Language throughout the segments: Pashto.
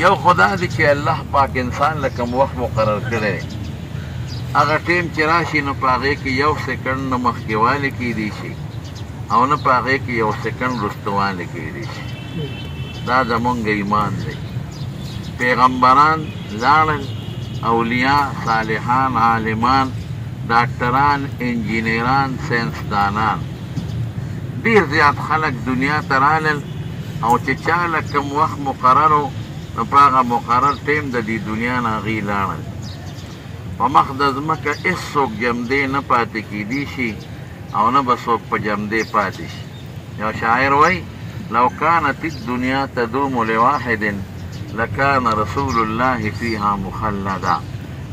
یو خدا دی چې الله پاک انسان له کوم وخت مقرر کړی هغه ټیم چې راشي نو په هغې کې یو سیکنډ نه مخکې والی کیدی شي او نه په هغې کې یو سیکنډ وروسته والی کیدی شي دا زمونږ ایمان دی پیغمبران لاړل اولیاء صالحان عالمان ډاکټران انجینران ساینسدانان ډېر زیات خلک دنیا ته رالل او چې چا له کوم وخت مقرر و نو په هغه مقرر ټیم د دې دنیا نه هغوی لاړل په مخ د ځمکه هېڅوک جمدې نه پاتې کیدی شي او نه به څوک په جمدې پاتې شي یو شاعر وایي لو كانت الدنيا تدوم لواحد لكان رسول الله فيها مخلدا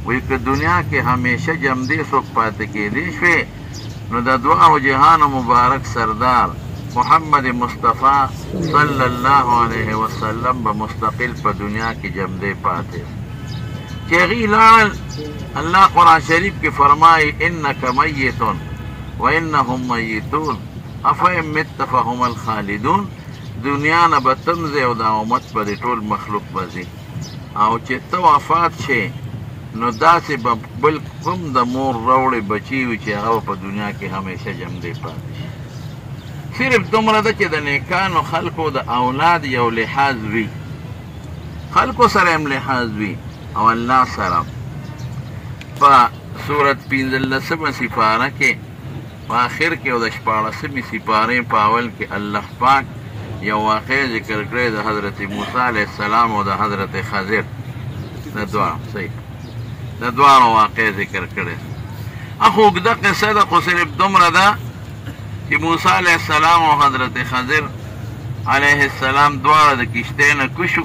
وی که دنیا کې همیشه جمدې څوک پاتې کیدی شوې نو د دواړو جهانو مبارک سردار محمد مصطفی صلی الله علیه وسلم به مستقل په دنیا کې جمدې پاتې چې هغوی لاړل الله قرآن شریف کې فرمایي انک میت وانهم میتون افئن مت فهم الخالدون دنیا نه به تم ځې او دا امت به د ټول مخلوق به ځي او چې ته وفات شې نو داسې به بل کوم د مور راوړې بچي وي چې هغه په دنیا کې همیشه جمدې پاتې شي صرف دومره ده چې د نیکانو خلکو د اولاد یو لحاظ وي خلکو سره هم لحاظ وي او الله سره په سورت 15 سپاره کې په آخر کې او د 14 سپارې په اول کې الله پاک یو واقع ذکر کړی د حضرت موسی علیه السلام او د حضرت خضر د دواړو واقع ذکر کړی اخو اوږده قصه ده خو صرف دومره ده چې موسی علیه السلام او حضرت خضر علیه السلام دواړه د کشتۍ نه کوشو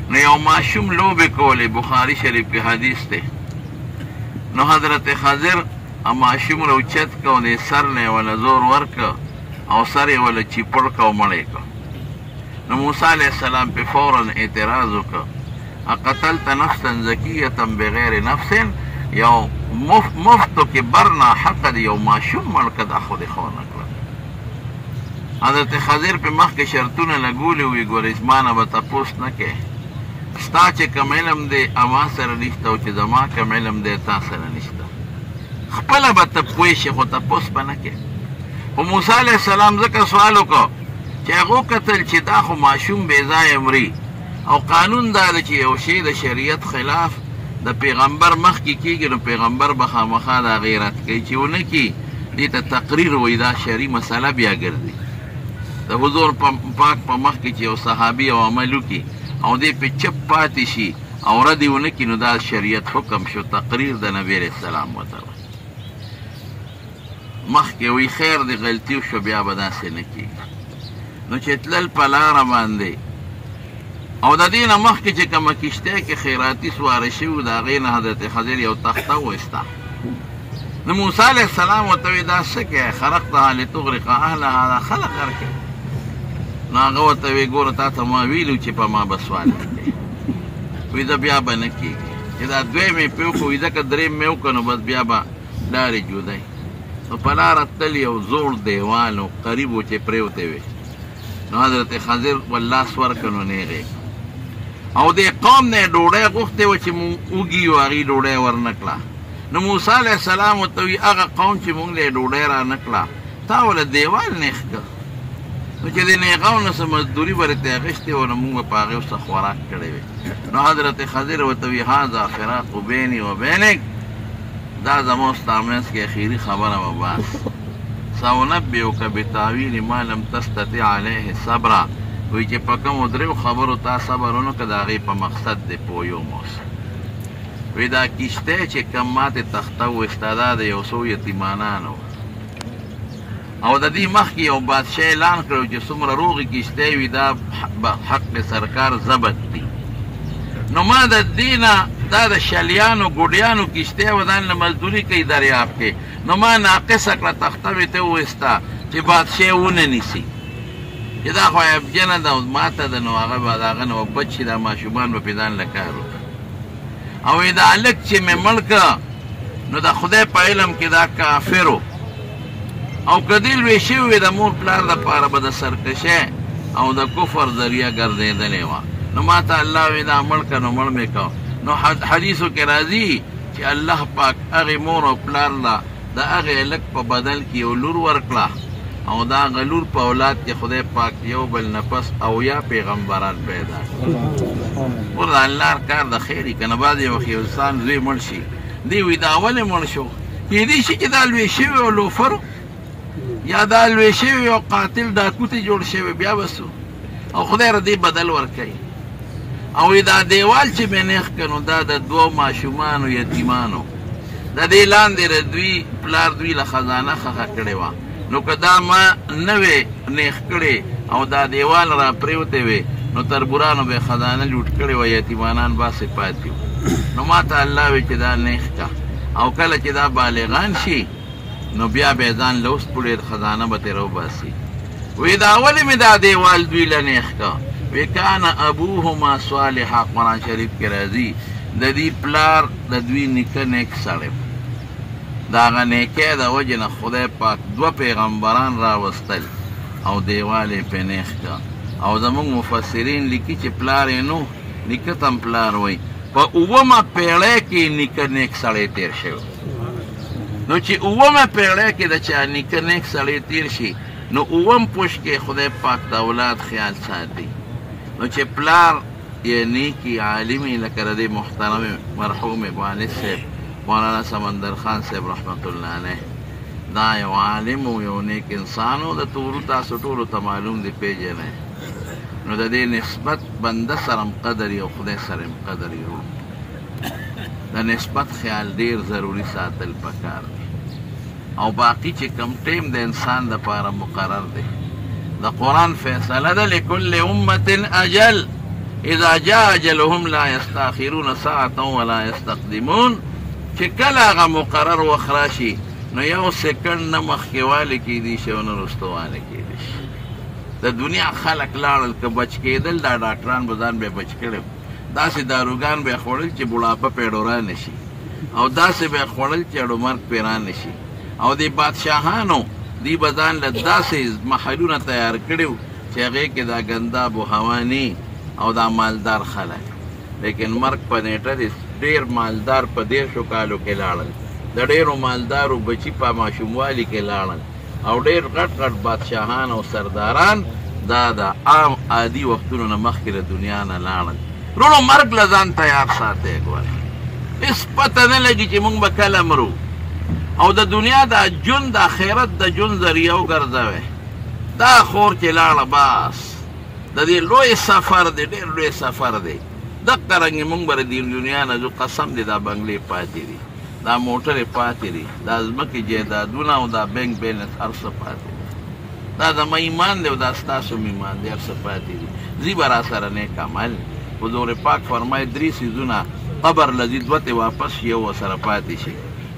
نو یو ماشوم لوبې کولې بخاري شریف کې حدیث دی نو حضرت خضر ماشوم را اوچت که او د سر نه یې وله زور ورکه او سر یې وله چیپړ که او مړی که نو موسی علیه السلام پې فورا اعتراض وکړه اقتلت نفسا زکیة بغیر نفس یو مفتو کې برنا حق دی یو ماشوم مړ که دا خو دې ښه ونه کړه حضرت خضر پې مخکې شرطونه لګولي وي ګورې زما نه به تپوس نه کوې ستا چې کوم علم دی اما سره نشته او چې زما کوم علم دی تا سره نشته خپله به ته پوه شي خو تپوس به نه کوې خو موسی علیه السلام ځکه سوال وکړو چې هغه وکتل چې دا خو ماشوم بې ځایه مري او قانون دا ده چې یو شی د شریعت خلاف د پیغمبر مخکې کېږي نو پیغمبر به خامخا د هغې رد کوي چې ونه کړي دې ته تقریر وایي دا شرعي مسله بیا ګرځي د حضور پاک په مخکې چې یو صحابي او عمل وکړي او دې پې چپ پاتې شي او رد یې ونه کړي نو دا شریعت حکم شو تقریر د نبي علیه السلام ورته مخکې وی خیر د غلطي وشو بیا به داسې نه کېږي نو چې تلل په لاره باندې او د دې نه مخکې چې کومه کشتۍ کې خیراتي سواره شوي د هغې نه حضرت خضر یو تخته وویسته نو موسی علیه السلام ورته وایي دا څه کوې خلقتها لتغرق اهلها دا خلق غرقې نو هغه ورته وایي ګوره تا ته ما ویلي چې په ما به سوال وکړې وایي دا بیا به نه کېږي چې دا دویم یې پرې وکړو وایي ځکه درېیم مې وکړه نو بس بیا به لارې جودی نو په لاره تل یو زوړ دیوال و قریب و چې پرېوتی وی نو حضرت خضر واللاس ورکړه نو نیغې او دې قوم نه یې ډوډۍ غوښتې وه چې مونږ وږي یو هغې ډوډۍ ورنه کړه نو موسی علیه السلام ورته وایي هغه قوم چې مونږ له یې ډوډۍ رانه کړه تا وله دیوال نیغ کړه نو چې د نیغو نه څه مزدوري به رېته اخیستې وه نو مونږ به په هغې څه خوراک کړی وی نو حضرت خضر ورته وایي هذا فراق بیني و بینک دا زما ستا منځ کې اخري خبره به بس سأنبئک بتاویل ما لم تستطع علیه صبرا وایي چې په کومو درېو خبرو تا صبر ونه کړه د هغې په مقصد دې پوه اوس وایي دا کشتۍ چې کوم ماتې تخته وویسته دا د یو څو یتیمانانو او د دې مخکې یو بادشاه اعلان کړی چې څومره روغې کشتۍ وي دا حق سرکار ضبط دي نو ما د دې نه دا د شلیانو ګوډیانو کشتۍ و ځان له مزدوري کوي دریاب کې نو ما ناقصه کړه تخته مې ته وویسته چې بادشاه ونه نیسي چې دا خو ابجنه ده او ماته ده نو هغه به د هغه نه به بچ شي دا ماشومان به پې ځان له کار وکړي او دا هلک چې مې مړ کړه نو د خدای په علم کې دا کافر و او که دې لوی شوي وي د مور پلار دپاره به د سرکشۍ او د کفر ذریعه ګرځېدلې وه نو ما ته الله وی دا مړ که نو مړ مې کو. نو حدیثو کې راځي چې الله پاک هغې مور او پلار له د هغې هلک په بدل کې یو لور ورکړه او دا هغه لور په اولاد کې خدای پاک یو بل نه پس اویا پیغمبران پیدا کړي. ور د الله کار د خیر وي که نه بعضې وخت یو انسان زوی مړ شي دی وي دا ولې مړ شو کېدای شي چې دا لوی شوی او لوفر یا دا لوی شوی او قاتل ډاکو ته جوړ شوی بیا بسو او خدای را دې بدل ورکوي. او دا دیوال چې مې نیخ که نو دا د دوو ماشومانو یتیمانو د دې لاندې د دوی پلار دوی له خزانه خښه کړې وه. نو که دا ما نه وې نیخ کړې او دا دیوال را پرېوتې وې نو تربورانو به خزانه لوټ کړې وه یتیمانان باسې پاتې وو. نو ما ته الله وی چې دا نیخ که او کله چې دا بالغان شي نو بیا به ځان له اوس پورې خزانه به ترې راوباسي. وی دا ولې مې دا دیوال دوی له نیخ که وی کان ابوهما صالحا. قرآن شریف کې راځي د دې پلار د دوی نیکه نیک سړی د هغه نیکۍ د وجې نه خدای پاک دوه پیغمبران راوستل او دیوال یې پرې نیخ که. او زموږ مفسرین لیکي چې پلار یې نو نیکه ته هم پلار وایي. په اوومه پیړۍ کې نیکه نیک سړی تېر شوی. نو چې اوومه پیړۍ کې د چا نیکه نیک سړی تېر شي نو اووم پوش کې خدای پاک د اولاد خیال ساتي. نو چې پلار یې نیکي عالمي لکه د دې محترم مرحوم والد صاحب مولانا سمندر خان صاحب رحمت الله علیه دا یو عالم و یو نیک انسان و د تورو تاسو ټولو ته معلوم دی پیژنئ. نو د دې نسبت بنده سره هم قدر او خدای سره هم قدر د نسبت خیال ډیر ضروري ساتل پکار دی. او باقی چې کم ټیم د انسان دپاره مقرر دی د قرآن فیصله ده لکل امة اجل اذا جاء اجلهم لا یستاخرون ساعة ولا یستقدمون. چې کله هغه مقرر وخت راشي نو یو سکنډ نه مخکې والی کیدی شي او نه وروسته والی کیدی شي. د دنیا خلک لاړل که بچ کېدل دا ډاکټران به ځان به بچ کړي داسې داروګان به یې خوړل چې بوډاپه پرې ډوره نه شي او داسې به یې خوړل چې اډومرګ پرې را نه شي. او د بادشاهانو دی به ځان له داسې محلونه تیار کړي وو چې هغې کې دا ګنداب و هواني او دا مالدار خلک. لیکن مرګ په نیټه ډېر مالدار په 10 کالو کې لاړل د ډېرو مالدارو بچي په ماشوموالي کې لاړل او ډېر غټ غټ بادشاهان او سرداران دا د عام عادي وختونو نه مخکې له دنیا نه لاړل. وروڼو مرګ له ځان تیار ساتئ. ګورئ هېڅ پته نه لګي چې موږ به کله مرو او د دنیا دا ژوند د آخرت د ژوند ذریعه وګرځوئ. دا خور چې لاړه بس د دې لوی سفر دی ډېر لوی سفر دی. دقه رنګې موږ به د دنیا نه ځو قسم دی دا بنګلې پاتې دي دا موټرې پاتې دي دا ځمکې جایدادونه او دا بینک بیلنس هر څه پاتې دي. دا زما ایمان دی او دا ستاسو هم ایمان دی هر څه پاتې دي. ځي به را سره نیک عمل. حضور پاک فرمایي 3 څیزونه قبر له ځي 2 ته واپس شي یو ورسره پاتې شي.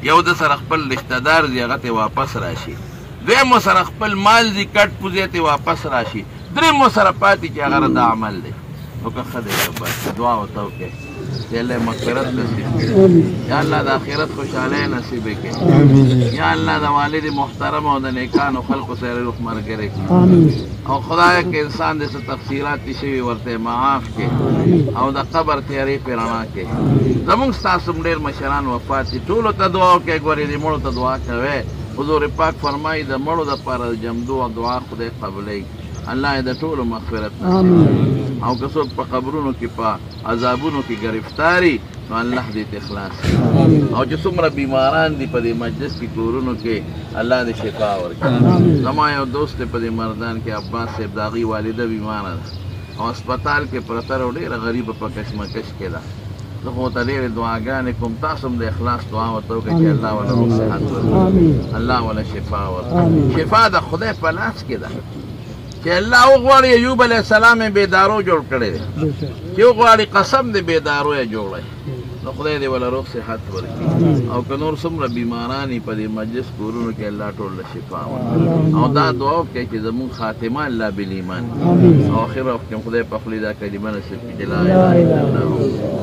یو د سره خپل رشتهدار ځي هغه ته واپس راشي. دویم ورسره خپل مال ځي کټ پوزې ته واپس راشي. دریم ورسره پاتې چې هغه د عمل دی. نو که ښه دی بس دعا ورته وکړئ چې الله مغفرت نصیب کړي. یا الله د آخرت خوشحالۍ نصیب کړي. یا الله د والد محترم او د نیکانو خلقو سره روح ملګری کړي. او خدایه که انسان د څه تقصیرات دي شوي ورته معاف کړي او د قبر تیارې پرې رڼا کړي. زمونږ ستاسو هم ډېر مشران وفات دي ټولو ته دعا وکړئ. ګورې دې مړو ته دعا کوئ. حضور پاک فرمایي د مړو دپاره جمدو او دعا خدای قبلوي. الله د ټولو مغفرت نصیب. او که څوک په قبرونو کې په عذابونو کې گرفتاري نو الله دې ته اخلاص کړي. او چې څومره بیماران دي په دې مجلس کې کورونو کې الله دې شفا ورکړي. زما یو دوست دی په دې مردان کې عباس صاحب د هغې والده بیماره ده او هسپتال کې پرته ده او ډېره غریبه په کشمکش کې ده. زه خو ورته ډېرې دعاګانې کوم. تاسو هم د اخلاص دعا ورته وکړئ چې الله وله روغ صحت ورکړي. الله وله شفا ورکړي. شفا د خدای په لاس کې ده چې الله وغواړي ایوب علیه السلام یې بېدارو جوړ کړی دی چې وغواړي قسم د بېدارو یې جوړی نو خدای دې وله روغ صحت ورکړي. او که نور څومره بیماران یې په دې مجلس کورونو کې الله ټول له شفا ورکړي. او دا دعا وکړئ چې زمونږ خاتمه الله بالایمان او آخر وخت کې خدای په خولې دا کلمه نصیب کړي چې لا اله الا الله